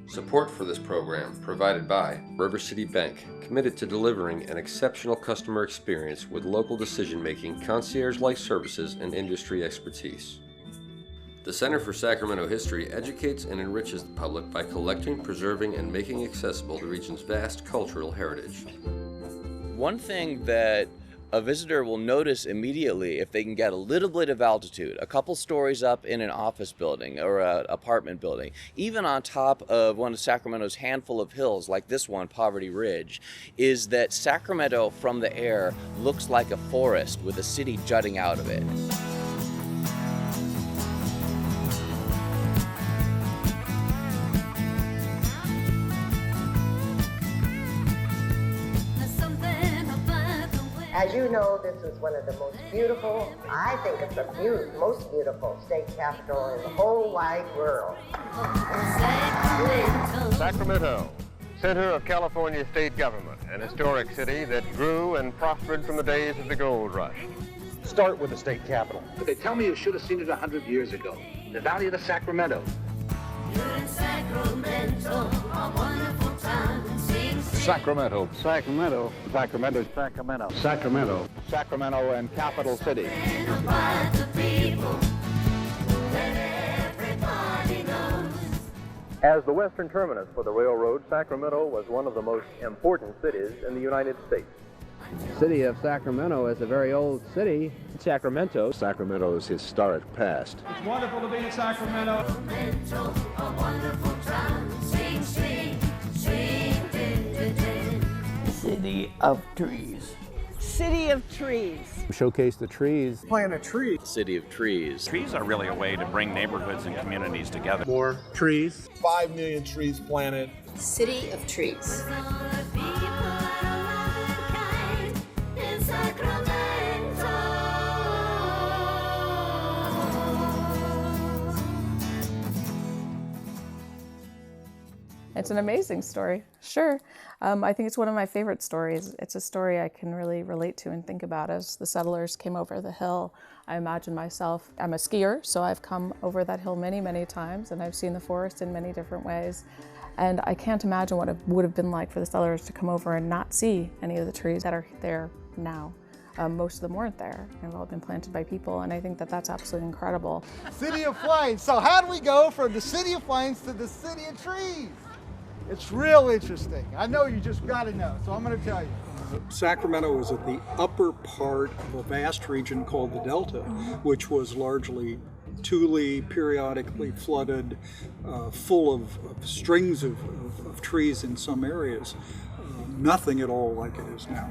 Support for this program provided by River City Bank, committed to delivering an exceptional customer experience with local decision-making, concierge-like services, and industry expertise. The Center for Sacramento History educates and enriches the public by collecting, preserving, and making accessible the region's vast cultural heritage. One thing that a visitor will notice immediately if they can get a little bit of altitude, a couple stories up in an office building or an apartment building, even on top of one of Sacramento's handful of hills like this one, Poverty Ridge, is that Sacramento from the air looks like a forest with a city jutting out of it. As you know, this is one of the most beautiful, I think it's the most beautiful state capital in the whole wide world. Sacramento, center of California state government, an historic city that grew and prospered from the days of the gold rush. Start with the state capital. But they tell me you should have seen it 100 years ago. The Valley of the Sacramento. Sacramento. Sacramento. Sacramento. Sacramento. Sacramento. Sacramento and capital city. As the western terminus for the railroad, Sacramento was one of the most important cities in the United States. The city of Sacramento is a very old city. Sacramento. Sacramento's historic past. It's wonderful to be in Sacramento. City of trees. City of trees. Showcase the trees. Plant a tree. City of trees. Trees are really a way to bring neighborhoods and communities together. More trees. 5 million trees planted. City of trees. It's an amazing story, sure. I think it's one of my favorite stories. It's a story I can really relate to and think about. As the settlers came over the hill, I imagine myself, I'm a skier, so I've come over that hill many, many times, and I've seen the forest in many different ways. And I can't imagine what it would have been like for the settlers to come over and not see any of the trees that are there now. Most of them weren't there. They've all been planted by people, and I think that that's absolutely incredible. City of Plains. So how do we go from the City of Plains to the City of Trees? It's real interesting. I know you just got to know, so I'm going to tell you. Sacramento is at the upper part of a vast region called the Delta, which was largely tule, periodically flooded, full of strings of trees in some areas. Nothing at all like it is now.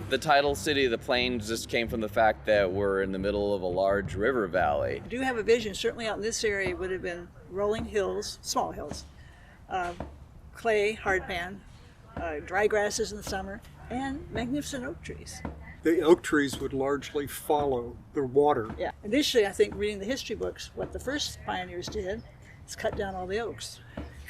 The title City of the Plains just came from the fact that we're in the middle of a large river valley. I do have a vision, certainly out in this area would have been rolling hills, small hills, clay, hardpan, dry grasses in the summer, and magnificent oak trees. The oak trees would largely follow the water. Yeah. Initially, I think reading the history books, what the first pioneers did is cut down all the oaks,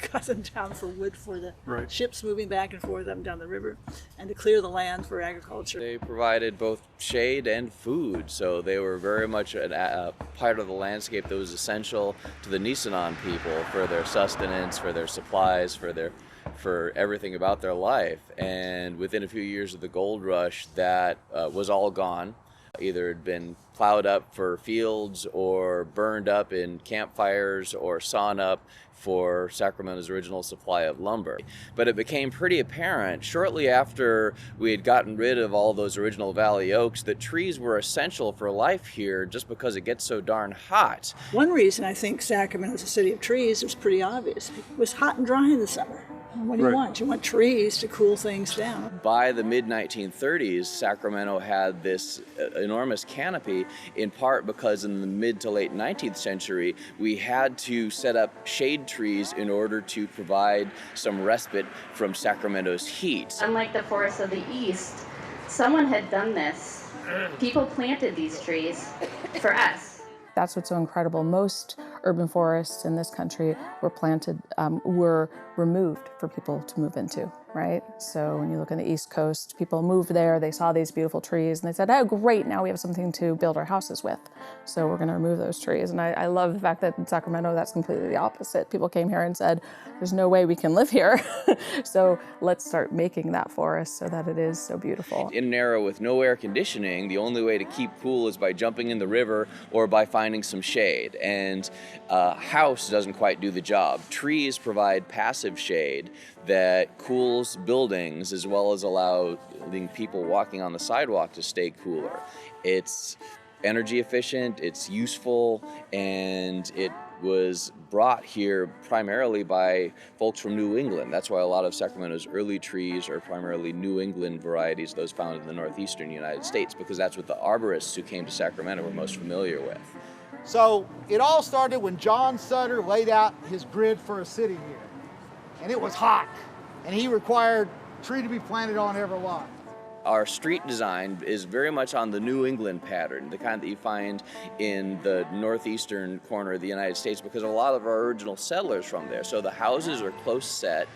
cut them down for wood for the ships moving back and forth up and down the river, and to clear the land for agriculture. They provided both shade and food, so they were very much a part of the landscape that was essential to the Nisenan people for their sustenance, for their supplies, for everything about their life. And within a few years of the gold rush, that was all gone. Either had been plowed up for fields or burned up in campfires or sawn up for Sacramento's original supply of lumber. But it became pretty apparent shortly after we had gotten rid of all those original valley oaks that trees were essential for life here just because it gets so darn hot. One reason I think Sacramento is a city of trees is pretty obvious. It was hot and dry in the summer. What do you want? You want trees to cool things down. By the mid-1930s, Sacramento had this enormous canopy, in part because in the mid to late 19th century, we had to set up shade trees in order to provide some respite from Sacramento's heat. Unlike the forests of the East, someone had done this. People planted these trees for us. That's what's so incredible. Most urban forests in this country were planted, were removed for people to move into. right? So when you look on the East Coast, people moved there, they saw these beautiful trees, and they said, oh, great, now we have something to build our houses with. So we're gonna remove those trees. And I love the fact that in Sacramento, that's completely the opposite. People came here and said, there's no way we can live here. So let's start making that forest so that it is so beautiful. In an era with no air conditioning, the only way to keep cool is by jumping in the river or by finding some shade. And a house doesn't quite do the job. Trees provide passive shade that cools buildings as well as allowing people walking on the sidewalk to stay cooler. It's energy efficient, it's useful, and it was brought here primarily by folks from New England. That's why a lot of Sacramento's early trees are primarily New England varieties, those found in the northeastern United States, because that's what the arborists who came to Sacramento were most familiar with. So it all started when John Sutter laid out his grid for a city here. And it was hot, and he required a tree to be planted on every lot. Our street design is very much on the New England pattern, the kind that you find in the northeastern corner of the United States, because a lot of our original settlers from there. So the houses are close set,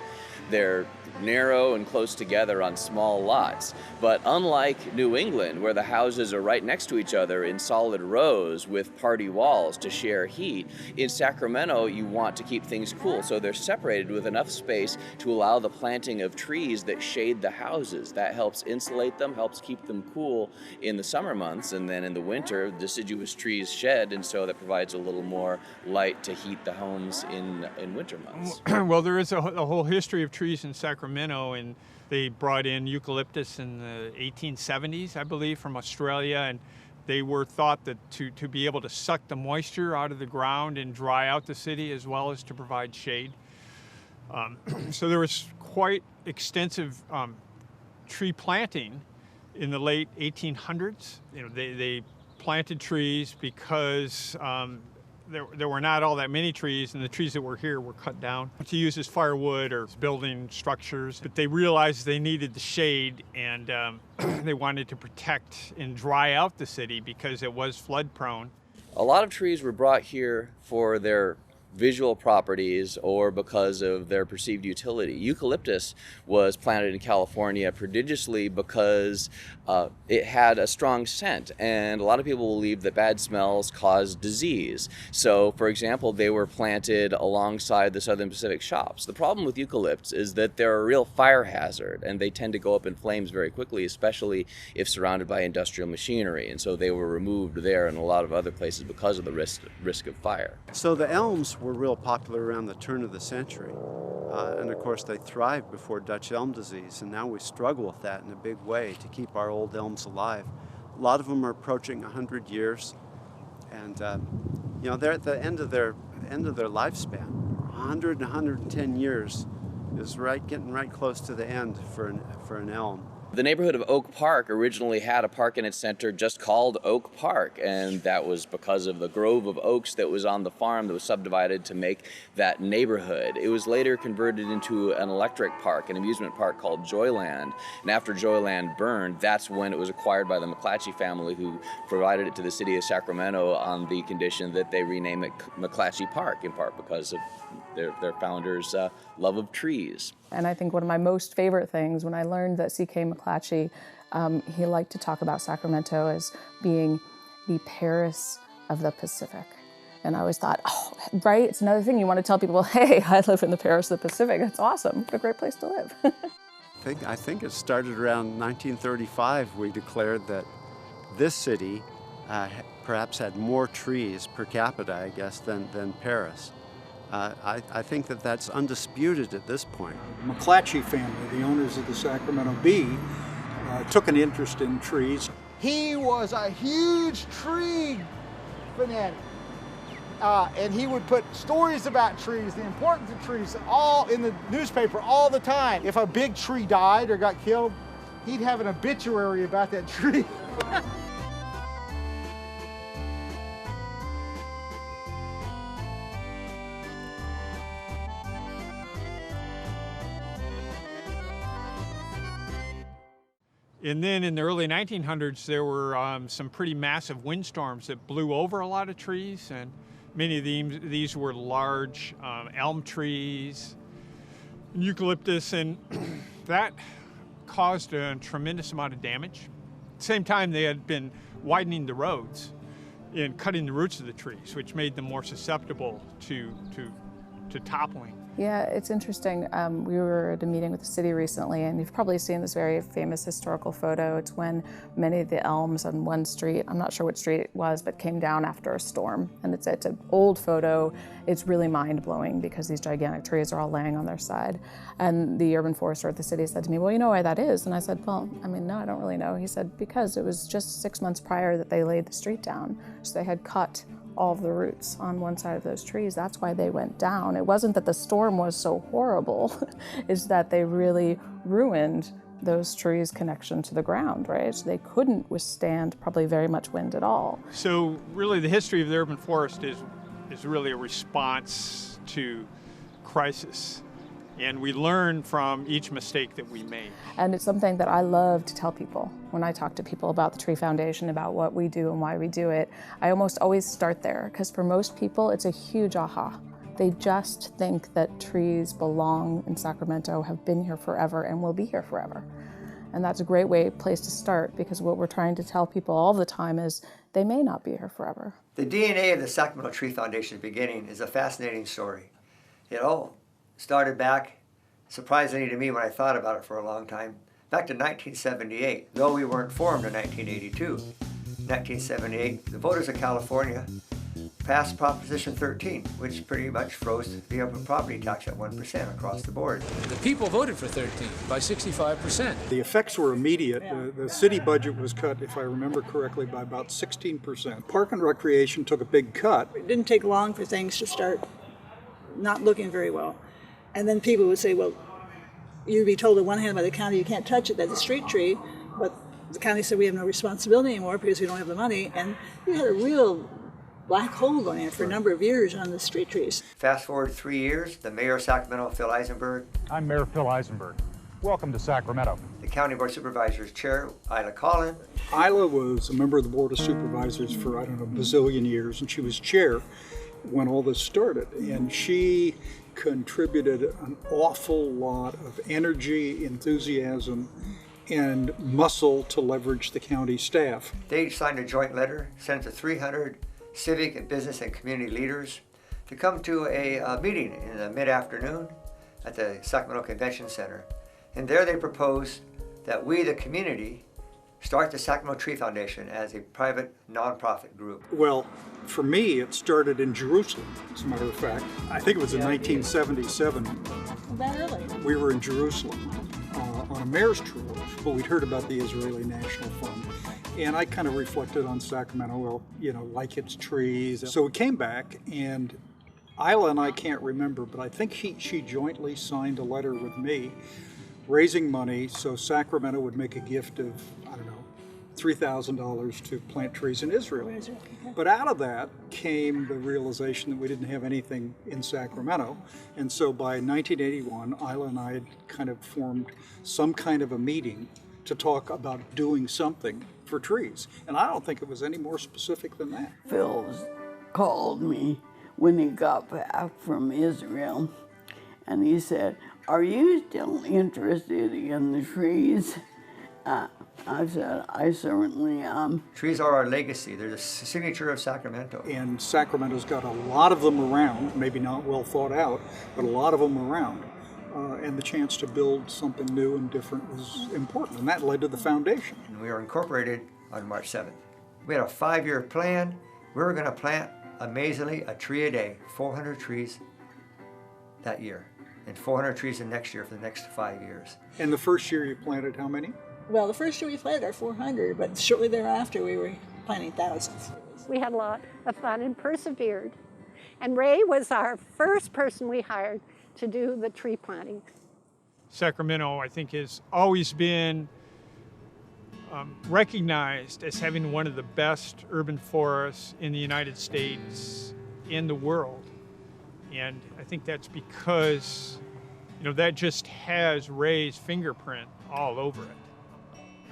they're narrow and close together on small lots. But unlike New England, where the houses are right next to each other in solid rows with party walls to share heat, in Sacramento you want to keep things cool, so they're separated with enough space to allow the planting of trees that shade the houses. That helps insulate them, helps keep them cool in the summer months, and then in the winter deciduous trees shed, and so that provides a little more light to heat the homes in winter months. Well, there is a whole history of trees in Sacramento, and they brought in eucalyptus in the 1870s, I believe, from Australia, and they were thought that to be able to suck the moisture out of the ground and dry out the city as well as to provide shade. So there was quite extensive tree planting in the late 1800s. You know, they planted trees because there were not all that many trees, and the trees that were here were cut down to use as firewood or building structures. But they realized they needed the shade, and they wanted to protect and dry out the city because it was flood prone. A lot of trees were brought here for their visual properties or because of their perceived utility. Eucalyptus was planted in California prodigiously because it had a strong scent, and a lot of people believe that bad smells cause disease. So, for example, they were planted alongside the Southern Pacific shops. The problem with eucalypts is that they're a real fire hazard, and they tend to go up in flames very quickly, especially if surrounded by industrial machinery, and so they were removed there and a lot of other places because of the risk of fire. So the elms were real popular around the turn of the century. And of course they thrived before Dutch elm disease, and now we struggle with that in a big way to keep our old elms alive. A lot of them are approaching 100 years, and you know, they're at the end of their lifespan. 100 and 110 years is getting right close to the end for an elm. The neighborhood of Oak Park originally had a park in its center just called Oak Park, and that was because of the grove of oaks that was on the farm that was subdivided to make that neighborhood. It was later converted into an electric park, an amusement park called Joyland, and after Joyland burned, that's when it was acquired by the McClatchy family, who provided it to the city of Sacramento on the condition that they rename it McClatchy Park, in part because of their founder's love of trees. And I think one of my most favorite things when I learned that C.K. McClatchy, he liked to talk about Sacramento as being the Paris of the Pacific. And I always thought, oh, right, it's another thing you want to tell people, hey, I live in the Paris of the Pacific. That's awesome. What a great place to live. I think it started around 1935. We declared that this city perhaps had more trees per capita, I guess, than Paris. I think that that's undisputed at this point. McClatchy family, the owners of the Sacramento Bee, took an interest in trees. He was a huge tree fanatic. And he would put stories about trees, the importance of trees, all in the newspaper all the time. If a big tree died or got killed, he'd have an obituary about that tree. And then in the early 1900s, there were some pretty massive windstorms that blew over a lot of trees, and many of these were large elm trees, eucalyptus, and That caused a tremendous amount of damage. At the same time, they had been widening the roads and cutting the roots of the trees, which made them more susceptible to toppling. Yeah, it's interesting. We were at a meeting with the city recently, and you've probably seen this very famous historical photo. It's when many of the elms on one street, I'm not sure what street it was, but came down after a storm. And it's an old photo. It's really mind-blowing because these gigantic trees are all laying on their side. And the urban forester at the city said to me, well, you know why that is? And I said, well, I mean, no, I don't really know. He said, because it was just 6 months prior that they laid the street down. So they had cut all of the roots on one side of those trees. That's why they went down. It wasn't that the storm was so horrible, it's that they really ruined those trees' connection to the ground, right? So they couldn't withstand probably very much wind at all. So really the history of the urban forest is really a response to crisis. And we learn from each mistake that we make. And it's something that I love to tell people. When I talk to people about the Tree Foundation, about what we do and why we do it, I almost always start there, because for most people, it's a huge aha. They just think that trees belong in Sacramento, have been here forever, and will be here forever. And that's a great place to start, because what we're trying to tell people all the time is they may not be here forever. The DNA of the Sacramento Tree Foundation's beginning is a fascinating story. It all started back, surprisingly to me when I thought about it for a long time, back to 1978, though we weren't formed in 1982. 1978, the voters of California passed Proposition 13, which pretty much froze the upper property tax at 1% across the board. The people voted for 13 by 65%. The effects were immediate. The city budget was cut, if I remember correctly, by about 16%. Park and Recreation took a big cut. It didn't take long for things to start not looking very well. And then people would say, well, you'd be told on one hand by the county you can't touch it, that's a street tree, but the county said we have no responsibility anymore because we don't have the money, and you had a real black hole going in for a number of years on the street trees. Fast forward 3 years, the mayor of Sacramento, Phil Eisenberg. I'm Mayor Phil Eisenberg. Welcome to Sacramento. The County Board of Supervisors Chair, Isla Collin. Isla was a member of the Board of Supervisors for, I don't know, a bazillion years, and she was chair when all this started. And she contributed an awful lot of energy, enthusiasm, and muscle to leverage the county staff. They signed a joint letter, sent to 300 civic and business and community leaders to come to a meeting in the mid-afternoon at the Sacramento Convention Center. And there they proposed that we, the community, start the Sacramento Tree Foundation as a private nonprofit group. Well, for me, it started in Jerusalem, as a matter of fact. I think it was in 1977. That early. We were in Jerusalem on a mayor's tour, but we'd heard about the Israeli National Fund. And I kind of reflected on Sacramento, well, you know, like its trees. So we came back, and Isla and I can't remember, but I think she jointly signed a letter with me raising money so Sacramento would make a gift of, I don't know, $3,000 to plant trees in Israel. But out of that came the realization that we didn't have anything in Sacramento. And so by 1981, Isla and I had kind of formed some kind of a meeting to talk about doing something for trees. And I don't think it was any more specific than that. Phil called me when he got back from Israel, and he said, "Are you still interested in the trees?" I said, "I certainly am." Trees are our legacy. They're the signature of Sacramento. And Sacramento's got a lot of them around, maybe not well thought out, but a lot of them around. And the chance to build something new and different was important, and that led to the foundation. And we were incorporated on March 7th. We had a 5-year plan. We were going to plant, amazingly, a tree a day, 400 trees that year, and 400 trees the next year for the next 5 years. And the first year you planted how many? Well, the first year we planted our 400, but shortly thereafter we were planting thousands. We had a lot of fun and persevered. And Ray was our first person we hired to do the tree planting. Sacramento, I think, has always been recognized as having one of the best urban forests in the United States, in the world. And I think that's because, you know, that just has Ray's fingerprint all over it.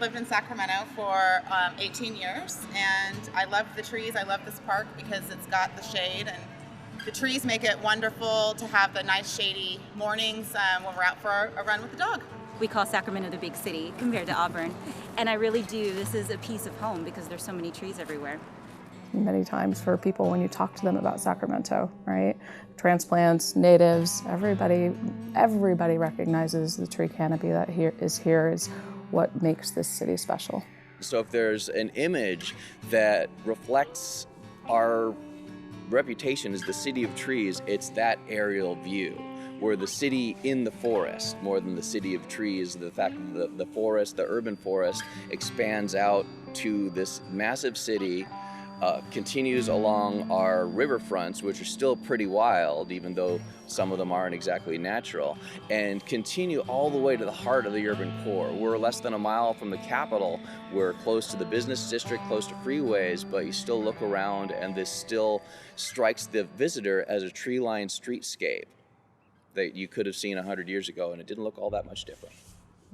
Lived in Sacramento for 18 years, and I love the trees. I love this park because it's got the shade, and the trees make it wonderful to have the nice shady mornings when we're out for a run with the dog. we call Sacramento the big city compared to Auburn. And I really do, this is a piece of home because there's so many trees everywhere. Many times for people when you talk to them about Sacramento, right? Transplants, natives, everybody recognizes the tree canopy that is what makes this city special. So if there's an image that reflects our reputation as the city of trees, it's that aerial view. We're the city in the forest more than the city of trees. The fact that the forest, the urban forest, expands out to this massive city, continues along our riverfronts, which are still pretty wild, even though some of them aren't exactly natural, and continue all the way to the heart of the urban core. We're less than a mile from the Capitol. We're close to the business district, close to freeways, but you still look around and this still strikes the visitor as a tree-lined streetscape that you could have seen 100 years ago, and it didn't look all that much different.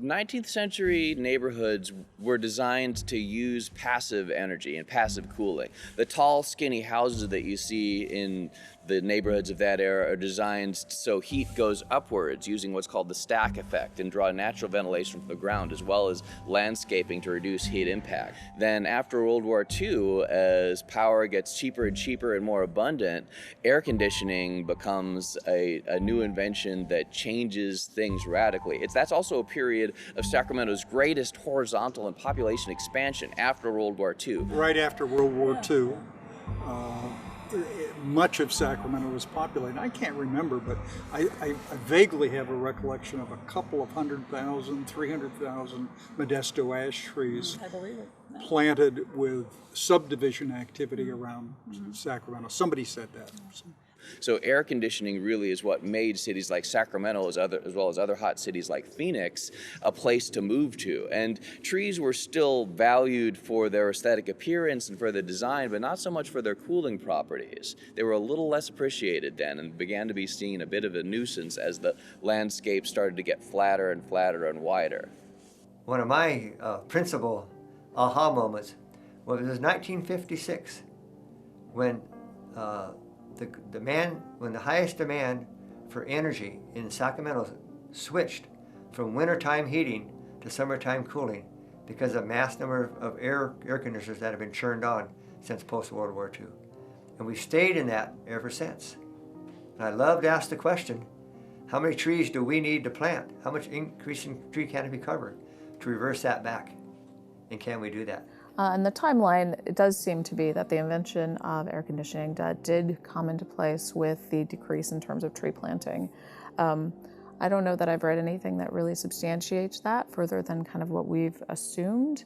19th century neighborhoods were designed to use passive energy and passive cooling. The tall, skinny houses that you see in the neighborhoods of that era are designed so heat goes upwards using what's called the stack effect and draw natural ventilation from the ground, as well as landscaping to reduce heat impact. Then after World War II, as power gets cheaper and cheaper and more abundant, air conditioning becomes a new invention that changes things radically. That's also a period of Sacramento's greatest horizontal and population expansion after World War II. Right after World War II, much of Sacramento was populated. I can't remember, but I vaguely have a recollection of a couple of 100,000, 300,000 Modesto ash trees planted with subdivision activity around Sacramento. Somebody said that. So air conditioning really is what made cities like Sacramento, as well as other hot cities like Phoenix, a place to move to. And trees were still valued for their aesthetic appearance and for the design, but not so much for their cooling properties. They were a little less appreciated then and began to be seen a bit of a nuisance as the landscape started to get flatter and flatter and wider. One of my principal aha moments was 1956 when when the highest demand for energy in Sacramento switched from wintertime heating to summertime cooling because of mass number of air conditioners that have been turned on since post-World War II. And we've stayed in that ever since. And I love to ask the question, how many trees do we need to plant? How much increase in tree canopy cover to reverse that back? And can we do that? And the timeline, it does seem to be that the invention of air conditioning did come into place with the decrease in terms of tree planting. I don't know that I've read anything that really substantiates that further than kind of what we've assumed.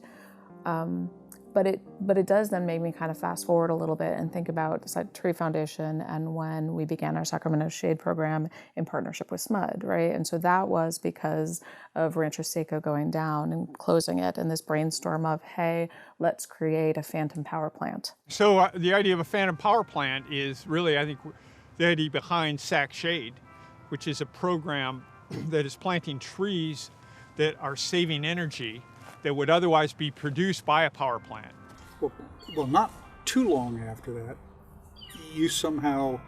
But it does then make me kind of fast forward a little bit and think about the Tree Foundation and when we began our Sacramento Shade program in partnership with SMUD, right? And so that was because of Rancho Seco going down and closing it and this brainstorm of, hey, let's create a phantom power plant. So the idea of a phantom power plant is really, I think, the idea behind Sac Shade, which is a program that is planting trees that are saving energy that would otherwise be produced by a power plant. Well, not too long after that, you somehow,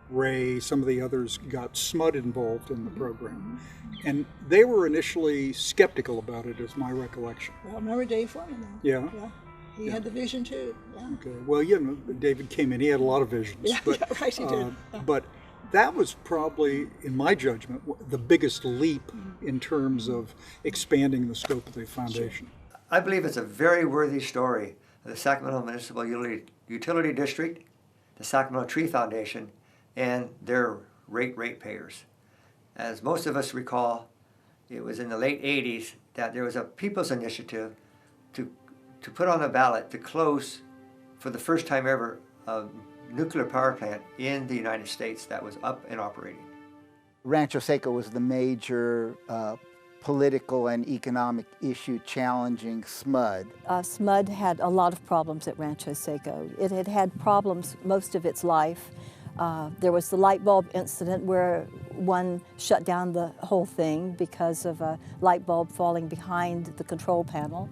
Ray, some of the others got SMUD involved in the program. And they were initially skeptical about it, is my recollection. Well, remember Dave Foreman? Yeah. He had the vision too. Yeah. Okay. Well, David came in, he had a lot of visions. Yeah, right, he did. But that was probably, in my judgment, the biggest leap in terms of expanding the scope of the foundation. I believe it's a very worthy story of the Sacramento Municipal Utility District, the Sacramento Tree Foundation, and their ratepayers. As most of us recall, it was in the late 80s that there was a people's initiative to put on the ballot to close, for the first time ever, a nuclear power plant in the United States that was up and operating. Rancho Seco was the major political and economic issue challenging SMUD. SMUD had a lot of problems at Rancho Seco. It had had problems most of its life. There was the light bulb incident where one shut down the whole thing because of a light bulb falling behind the control panel.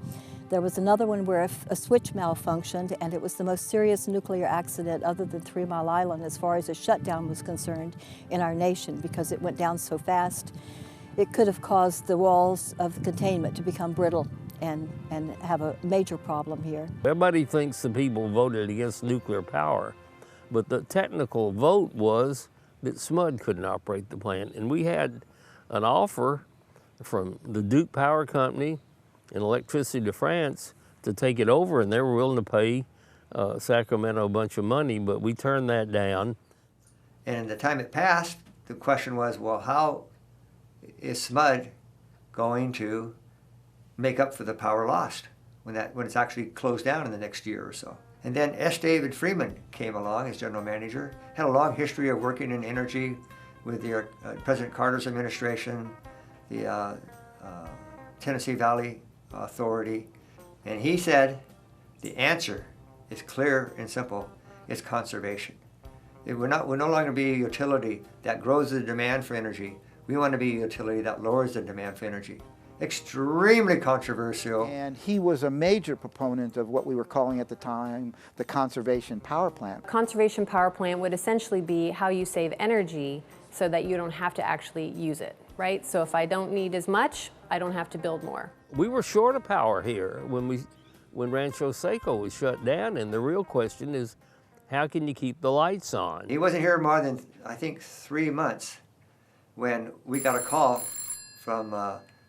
There was another one where a switch malfunctioned, and it was the most serious nuclear accident other than 3 Mile Island as far as a shutdown was concerned in our nation because it went down so fast. it could have caused the walls of containment to become brittle and have a major problem here. Everybody thinks the people voted against nuclear power, but the technical vote was that SMUD couldn't operate the plant. And we had an offer from the Duke Power Company and Electricity de France to take it over, and they were willing to pay Sacramento a bunch of money, but we turned that down. And the time it passed, the question was, well, how is SMUD going to make up for the power lost when it's actually closed down in the next year or so? And then S. David Freeman came along as general manager, had a long history of working in energy with the President Carter's administration, the Tennessee Valley Authority, and he said the answer is clear and simple: it's conservation. We're no longer be a utility that grows the demand for energy. We want to be a utility that lowers the demand for energy. Extremely controversial. And he was a major proponent of what we were calling at the time the conservation power plant. Conservation power plant would essentially be how you save energy so that you don't have to actually use it, right? So if I don't need as much, I don't have to build more. We were short of power here when Rancho Seco was shut down, and the real question is, how can you keep the lights on? He wasn't here more than, I think, 3 months when we got a call from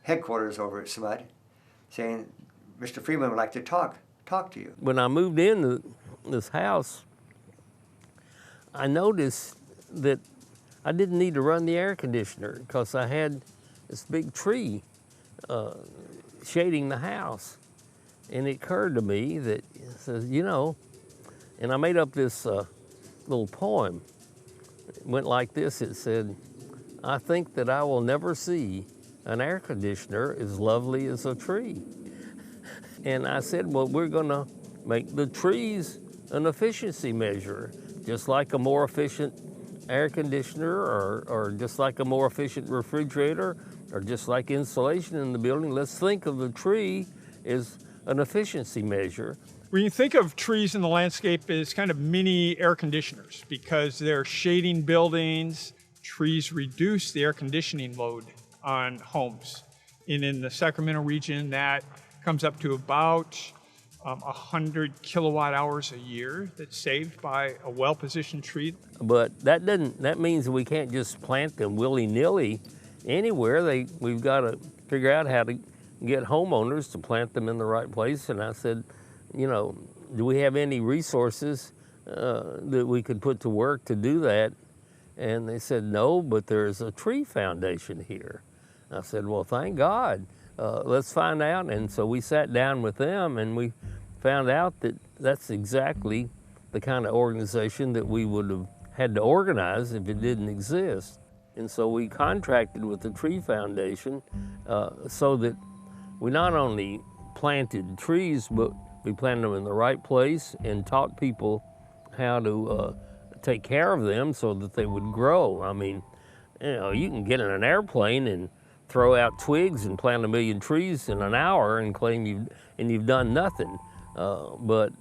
headquarters over at SMUD saying, Mr. Freeman would like to talk to you. When I moved into this house, I noticed that I didn't need to run the air conditioner because I had this big tree shading the house. And it occurred to me that, it says, you know, and I made up this little poem. It went like this. It said, I think that I will never see an air conditioner as lovely as a tree. And I said, well, we're gonna make the trees an efficiency measure, just like a more efficient air conditioner or just like a more efficient refrigerator or just like insulation in the building. Let's think of the tree as an efficiency measure. When you think of trees in the landscape as kind of mini air conditioners because they're shading buildings, trees reduce the air conditioning load on homes. And in the Sacramento region, that comes up to about 100 kilowatt hours a year that's saved by a well-positioned tree. But that means we can't just plant them willy-nilly anywhere. We've got to figure out how to get homeowners to plant them in the right place. And I said, you know, do we have any resources that we could put to work to do that? And they said, no, but there's a tree foundation here. I said, well, thank God. Let's find out. And so we sat down with them and we found out that that's exactly the kind of organization that we would have had to organize if it didn't exist. And so we contracted with the Tree Foundation so that we not only planted trees, but we planted them in the right place and taught people how to take care of them so that they would grow. I mean, you know, you can get in an airplane and throw out twigs and plant 1 million trees in an hour and claim you've done nothing. But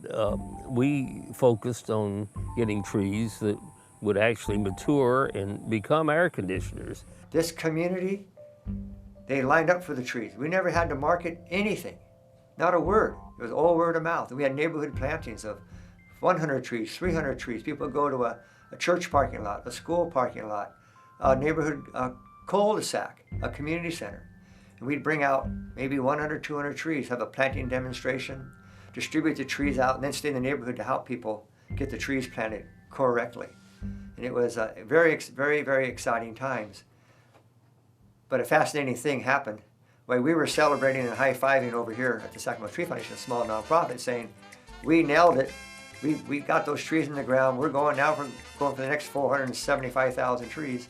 we focused on getting trees that would actually mature and become air conditioners. This community, they lined up for the trees. We never had to market anything, not a word. It was all word of mouth. We had neighborhood plantings of 100 trees, 300 trees. People would go to a church parking lot, a school parking lot, a neighborhood cul-de-sac, a community center. And we'd bring out maybe 100, 200 trees, have a planting demonstration, distribute the trees out, and then stay in the neighborhood to help people get the trees planted correctly. And it was very, very, very exciting times. But a fascinating thing happened. While we were celebrating and high-fiving over here at the Sacramento Tree Foundation, a small nonprofit, saying, we nailed it. We got those trees in the ground. We're going for the next 475,000 trees.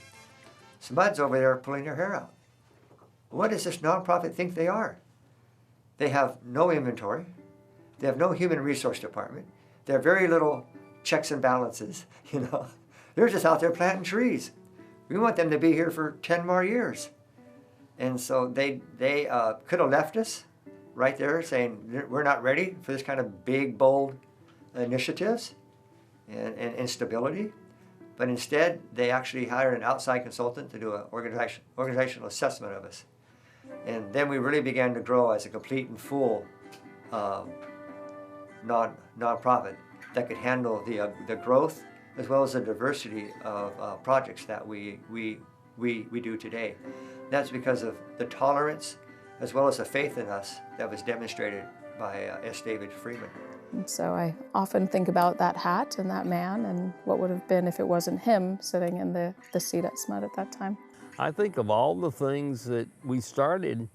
SMUD's over there pulling their hair out. What does this nonprofit think they are? They have no inventory. They have no human resource department. They have very little checks and balances, you know. They're just out there planting trees. We want them to be here for 10 more years. And so they could have left us right there saying, we're not ready for this kind of big, bold initiatives and instability. But instead, they actually hired an outside consultant to do an organizational assessment of us. And then we really began to grow as a complete and full nonprofit that could handle the growth as well as the diversity of projects that we do today. That's because of the tolerance as well as the faith in us that was demonstrated by S. David Freeman. And so I often think about that hat and that man and what would have been if it wasn't him sitting in the seat at SMUD at that time. I think of all the things that we started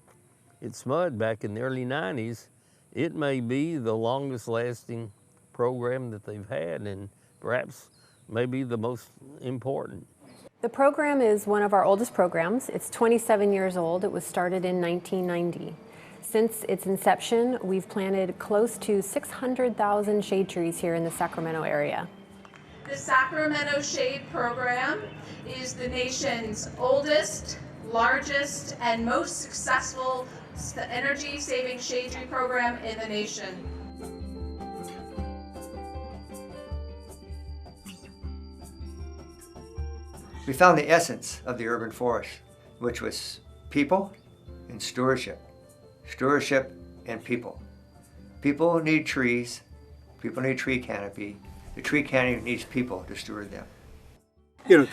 at SMUD back in the early 90s, it may be the longest lasting program that they've had, and perhaps maybe the most important. The program is one of our oldest programs. It's 27 years old. It was started in 1990. Since its inception, we've planted close to 600,000 shade trees here in the Sacramento area. The Sacramento Shade Program is the nation's oldest, largest, and most successful energy-saving shade tree program in the nation. We found the essence of the urban forest, which was people and stewardship. Stewardship and people. People need trees, people need tree canopy. The tree canopy needs people to steward them. You know,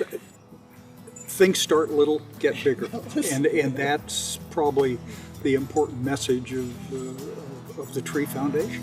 things start little, get bigger, and that's probably the important message of the Tree Foundation.